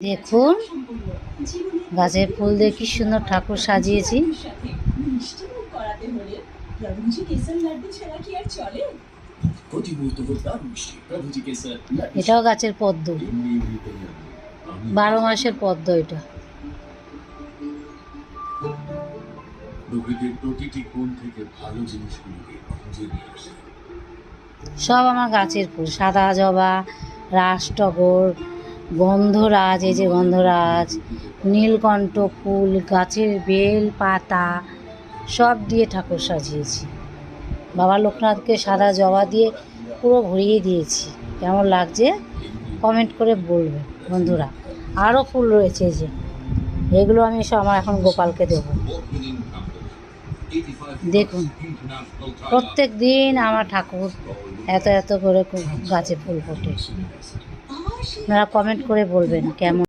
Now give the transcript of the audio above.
দেখুন গাছের ফুল দিয়ে কি সুন্দর ঠাকুর সাজিয়েছি। এটাও গাছের পদ্ম, 12 মাসের পদ্ম। এটা সব আমার গাছের ফুল, সাদা জবা, রাজটগর, গন্ধরাজ, এই যে গন্ধরাজ, নীলকণ্ঠ ফুল, গাছের বেল পাতা সব দিয়ে ঠাকুর সাজিয়েছি। বাবা লোকনাথকে সাদা জবা দিয়ে পুরো ভরিয়ে দিয়েছি। কেমন লাগছে কমেন্ট করে বলবে বন্ধুরা। আরও ফুল রয়েছে, যে এগুলো আমি সব আমার এখন গোপালকে দেবো। দেখুন প্রত্যেক দিন আমার ঠাকুর এত এত করে গাছে ফুল ফোটে। আপনারা কমেন্ট করে বলবেন কেমন।